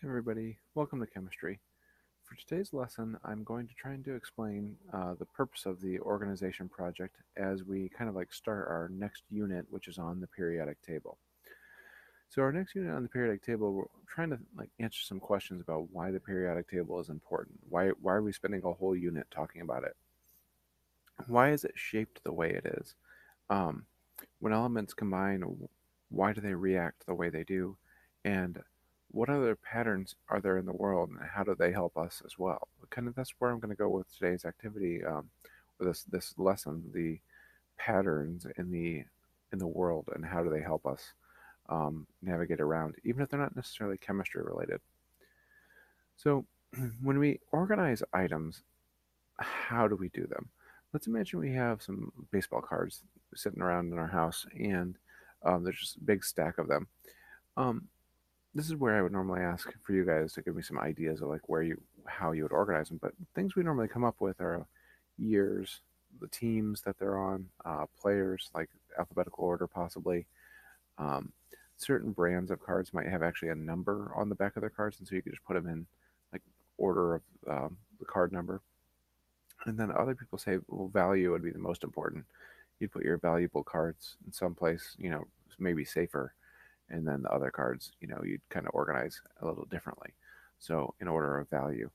Hey everybody, welcome to chemistry. For today's lesson, I'm going to try and explain the purpose of the organization project as we kind of like start our next unit, which is on the periodic table. So our next unit on the periodic table, we're trying to like answer some questions about why the periodic table is important. Why are we spending a whole unit talking about it? Why is it shaped the way it is? Um, when elements combine, why do they react the way they do? And what other patterns are there in the world, and how do they help us as well? Kind of that's where I'm going to go with today's activity, with this lesson, the patterns in the world, and how do they help us navigate around, even if they're not necessarily chemistry related. So, when we organize items, how do we do them? Let's imagine we have some baseball cards sitting around in our house, and there's just a big stack of them. Um, this is where I would normally ask for you guys to give me some ideas of like how you would organize them. But things we normally come up with are years, the teams that they're on, players, like alphabetical order possibly. Um, certain brands of cards might have actually a number on the back of their cards, and so you could just put them in like order of the card number. And then other people say, well, value would be the most important. You'd put your valuable cards in some place, maybe safer. And then the other cards, you'd kind of organize a little differently. So, in order of value.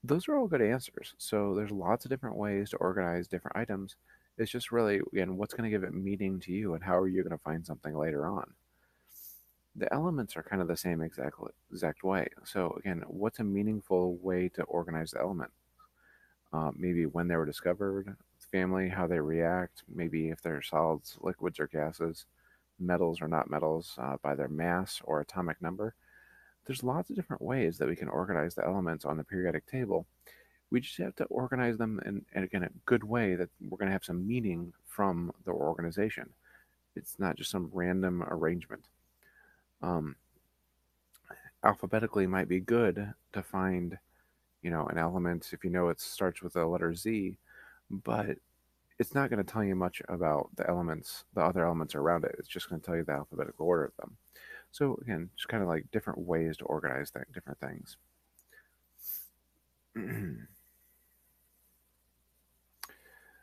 Those are all good answers. So, there's lots of different ways to organize different items. It's just really, again, what's going to give it meaning to you and how are you going to find something later on? The elements are kind of the same exact way. So, again, what's a meaningful way to organize the element? Maybe when they were discovered, family, how they react, maybe if they're solids, liquids, or gases, metals or not metals, by their mass or atomic number. There's lots of different ways that we can organize the elements on the periodic table. We just have to organize them in again, a good way that we're going to have some meaning from the organization. It's not just some random arrangement. Um, Alphabetically might be good to find, an element if you know it starts with the letter Z, but it's not going to tell you much about the other elements around it. It's just going to tell you the alphabetical order of them. So again, just kind of like different ways to organize different things.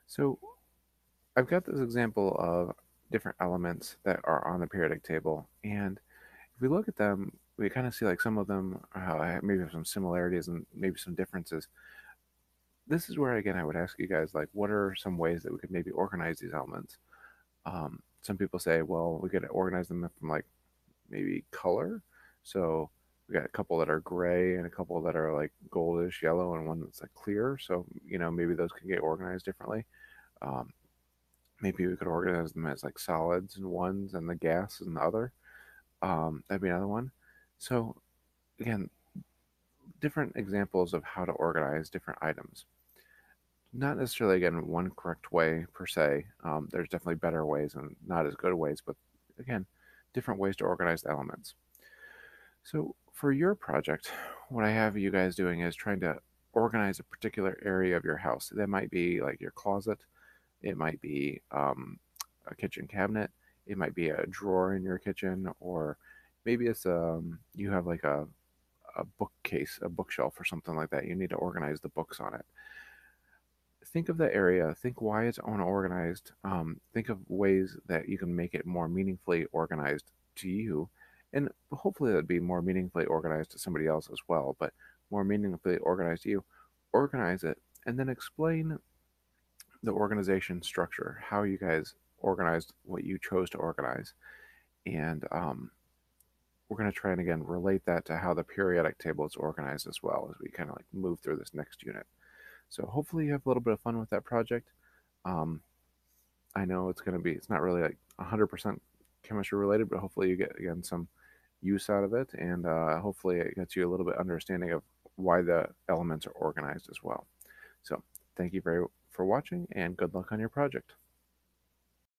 So I've got this example of different elements that are on the periodic table, and if we look at them, we kind of see like some of them maybe have some similarities and maybe some differences. This is where again I would ask you guys like, what are some ways that we could maybe organize these elements? Some people say, well, we could organize them from like maybe color. So we got a couple that are gray and a couple that are like goldish yellow and one that's like clear. So, maybe those can get organized differently. Um, Maybe we could organize them as like solids and ones and the gas and the other. That'd be another one. So again, different examples of how to organize different items. Not necessarily again one correct way per se. There's definitely better ways and not as good ways, but again, different ways to organize the elements. So for your project, what I have you guys doing is trying to organize a particular area of your house. That might be like your closet. It might be a kitchen cabinet. It might be a drawer in your kitchen, or maybe it's you have like a bookcase, a bookshelf, or something like that. You need to organize the books on it. Think of the area. Think why it's unorganized. Think of ways that you can make it more meaningfully organized to you, and hopefully that'd be more meaningfully organized to somebody else as well. But more meaningfully organized to you, organize it, and then explain the organization structure, how you guys organized what you chose to organize, and we're going to try and again relate that to how the periodic table is organized as well as we kind of like move through this next unit. So hopefully you have a little bit of fun with that project. Um, I know it's not really like 100% chemistry related, but hopefully you get again some use out of it, and hopefully it gets you a little bit understanding of why the elements are organized as well. So thank you very for watching, and good luck on your project.